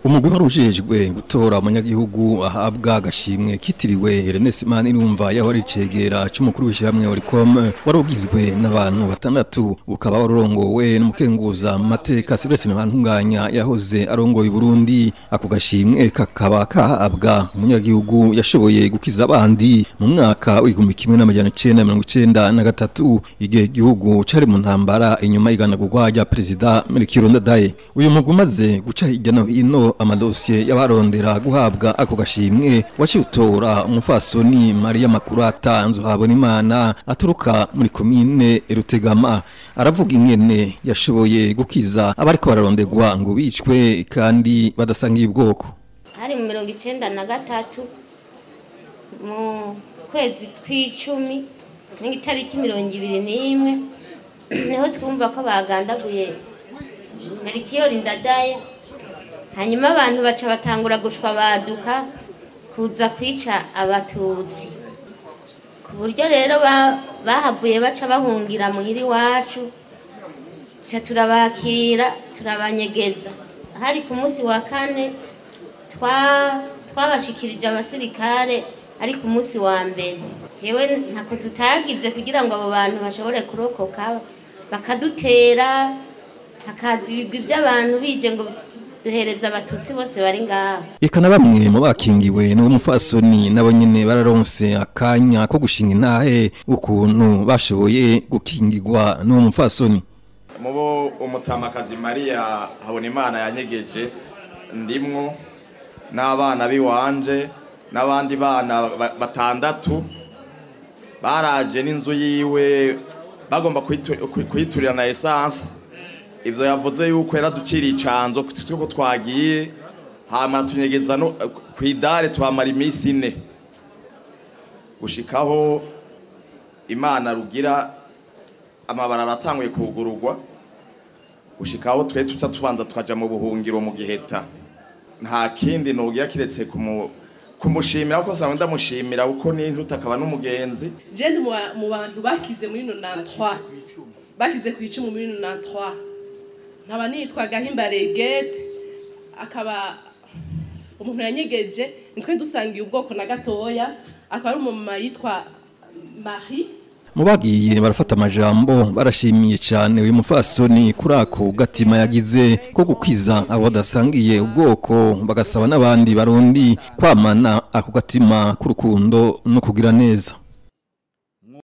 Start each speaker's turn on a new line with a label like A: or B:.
A: Umugwi warujejwe gutora abanyagihugu ahabwa agashimwe kitiriwe Ernest Manirumva yahora icegera c'umukuru w'ishyirahamwe Oricom warugizwe n'abantu batandatu ukaba warongowe n'umukenguza mateka Sylvestre Ntibantunganya yahoze arongoye Burundi. Ako gashimwe kakaba kahabwa umunyagihugu yashoboye gukiza abandi mu mwaka w'igihumbi kimwe n'amajana 1993 igihe igihugu cari mu ntambara inyuma y'iganagurwa rya Perezida Melchior Ndadaye. Uyu mugwi umaze guca hirya no hino amadosiye y'abarondera guhabwa ako gashimwe waciutora umufasoni Maria Makurata Nzohabonimana aturuka muri komine Rutegama aravuga ingene yashoboye gukiza abariko bararondegwa ngo bicwe kandi badasangiye ubwoko.
B: Hari mu 1993 mu kwezi kw'icumi n'itariki 21 niho twumva ko bagandaguye Melchior Ndadaye. Hanyuma abantu baca batangura gushwa baduka kuza kwica abatutsi ku buryo rero bahavuye baca bahungira muhiri wacu ca turabakira turabanyegeza. Hari ku munsi wa kane twabashikirije abasirikare ari ku munsi wa mbere. Jewe ntako tutagize kugira ngo abo bantu bashobore kurokoka bakadutera hakaza ibigwi by'abantu bije ngo duhereza abatutsi bose bari ngaho.
A: Eka na bamwe mu bakingiwe n'uwo mufasoni nabo nyene bararonse akanya ko gushinga intahe ukuntu bashoboye gukingirwa n'uwo mufasoni.
C: Mubo umutamakazi Maria Habonimana yanyegeje ndimwo n'abana biwanje n'abandi bana batandatu baraje n'inzu yiwe bagomba kuyiturira na essence. Ivyo yavuze yuko yaraduciriye icanzo ko twagiye hama tunyegeza no kwidare twamara iminsi 4 gushikaho Imana rugira amabara aratanguye kugururwa gushikaho twe tuca tubanza twaja mu buhungiro mu Giheta. Nta kindi nogira kiretse kumushimira kuko sanga ndamushimira uko n'injuta akaba n'umugenzi.
D: Je mu bantu bakize muri 93 bakize ku 10 muri 93 nkaba nitwa Gahimbare Gate akaba umuntu yanyegeje nitwe dusangiye ubwoko na gatoya akaba ari umumama yitwa Marie.
A: Mubagiye barafata amajambo barashimiye cyane uyu mufasoni kuri ako gatima yagize ko gukwiza abo dasangiye ubwoko bagasaba n'abandi barundi kwamana ako gatima k'urukundo no kugira neza.